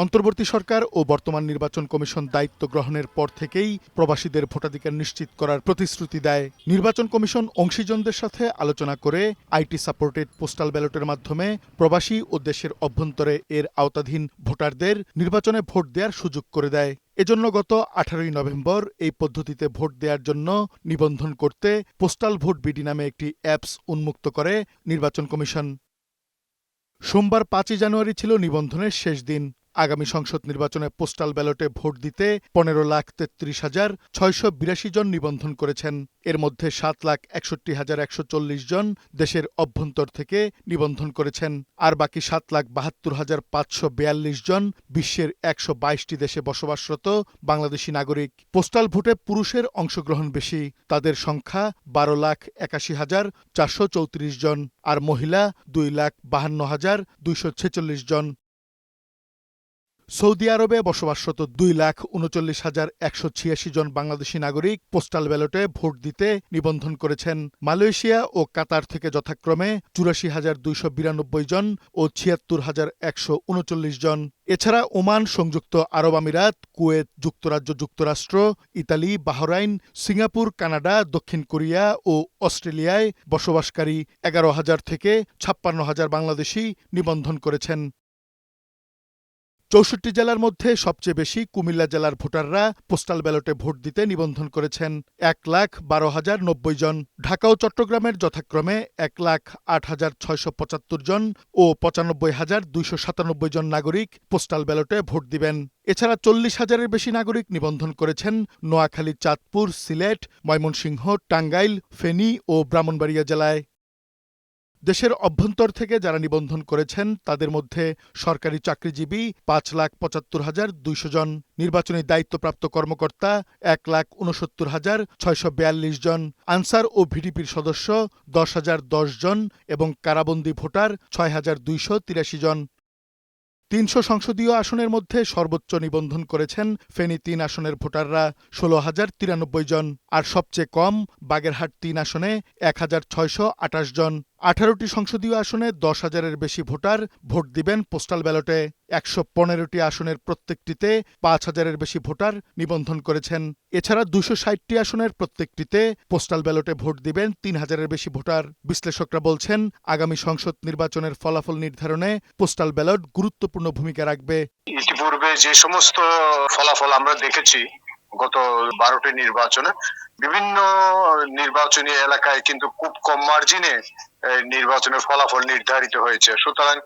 অন্তর্বর্তী সরকার ও বর্তমান নির্বাচন কমিশন দায়িত্ব গ্রহণের পর থেকেই প্রবাসীদের ভোটাধিকার নিশ্চিত করার প্রতিশ্রুতি দেয়। নির্বাচন কমিশন অংশীজনদের সাথে আলোচনা করে আইটি সাপোর্টেড পোস্টাল ব্যালটের মাধ্যমে প্রবাসী ও দেশের অভ্যন্তরে এর আওতাধীন ভোটারদের নির্বাচনে ভোট দেওয়ার সুযোগ করে দেয়। এজন্য গত 18 নভেম্বর এই পদ্ধতিতে ভোট দেওয়ার জন্য নিবন্ধন করতে পোস্টাল ভোট বিডি নামে একটি অ্যাপস উন্মুক্ত করে নির্বাচন কমিশন। সোমবার 5 জানুয়ারি ছিল নিবন্ধনের শেষ দিন। আগামী সংসদ নির্বাচনে পোস্টাল ব্যালটে ভোট দিতে 15,33,682 জন নিবন্ধন করেছেন। এর মধ্যে 7,61,140 জন দেশের অভ্যন্তর থেকে নিবন্ধন করেছেন, আর বাকি 7,72,542 জন বিশ্বের 122টি দেশে বসবাসরত বাংলাদেশি নাগরিক। পোস্টাল ভোটে পুরুষের অংশগ্রহণ বেশি, তাদের সংখ্যা 12,81,434 জন, আর মহিলা 2,52,246 জন। সৌদি আরবে বসবাসরত 2,39,186 জন বাংলাদেশি নাগরিক পোস্টাল ব্যালটে ভোট দিতে নিবন্ধন করেছেন। মালয়েশিয়া ও কাতার থেকে যথাক্রমে 84,292 জন ও 76,139 জন। এছাড়া ওমান, সংযুক্ত আরব আমিরাত, কুয়েত, যুক্তরাজ্য, যুক্তরাষ্ট্র, ইতালি, বাহরাইন, সিঙ্গাপুর, কানাডা, দক্ষিণ কোরিয়া ও অস্ট্রেলিয়ায় বসবাসকারী 11,000 থেকে 56,000 বাংলাদেশি নিবন্ধন করেছেন। 64 জেলার মধ্যে সবচেয়ে বেশি কুমিল্লা জেলার ভোটাররা পোস্টাল ব্যালটে ভোট দিতে নিবন্ধন করেছেন 1,12,090 জন। ঢাকা ও চট্টগ্রামের যথাক্রমে 1,08,675 জন ও 95,297 জন নাগরিক পোস্টাল ব্যালটে ভোট দিবেন। এছাড়া 40,000-এর বেশি নাগরিক নিবন্ধন করেছেন নোয়াখালী, চাঁদপুর, সিলেট, ময়মনসিংহ, টাঙ্গাইল, ফেনী ও ব্রাহ্মণবাড়িয়া জেলায়। দেশের অভ্যন্তর থেকে যারা নিবন্ধন করেছেন তাদের মধ্যে সরকারি চাকরিজীবী 5,75,200 জন, নির্বাচনী দায়িত্বপ্রাপ্ত কর্মকর্তা 1,69,642 জন, আনসার ও ভিডিপির সদস্য 10,010 জন এবং কারাবন্দী ভোটার 6,283 জন। 300 সংসদীয় আসনের মধ্যে সর্বোচ্চ নিবন্ধন করেছেন ফেনী 3 আসনের ভোটাররা 16,093 জন, আর সবচেয়ে কম বাগেরহাট 3 আসনে 1,628 জন। 18টি সংসদীয় আসনে 10,000-এর বেশি ভোটার ভোট দিবেন পোস্টাল ব্যালটে। 115টি আসনের প্রত্যেকটিতে 5,000-এর বেশি ভোটার নিবন্ধন করেছেন। এছাড়া 260টি আসনের প্রত্যেকটিতে পোস্টাল ব্যালটে ভোট দিবেন 3,000-এর বেশি ভোটার। বিশ্লেষকরা বলছেন, আগামী সংসদ নির্বাচনের ফলাফল নির্ধারণে পোস্টাল ব্যালট গুরুত্বপূর্ণ ভূমিকা রাখবে। ইতিপূর্বে যে সমস্ত ফলাফল আমরা দেখেছি গত 12টি নির্বাচনে, বিভিন্ন নির্বাচনী এলাকায় কিন্তু খুব কম মার্জিনে নির্বাচনের ফলাফল নির্ধারিত হয়েছে। সুতরাং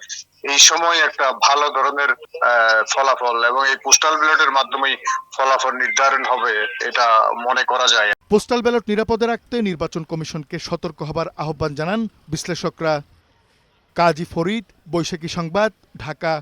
এই সময় একটা ভালো ধরনের ফলাফল এবং এই পোস্টাল ব্যালটের মাধ্যমে ফলাফল নির্ধারণ হবে এটা মনে করা যায়। পোস্টাল ব্যালট নিরাপদে রাখতে নির্বাচন কমিশনকে সতর্ক হবার আহ্বান জানান বিশ্লেষকরা। কাজী ফরিদ, বৈশাখী সংবাদ, ঢাকা।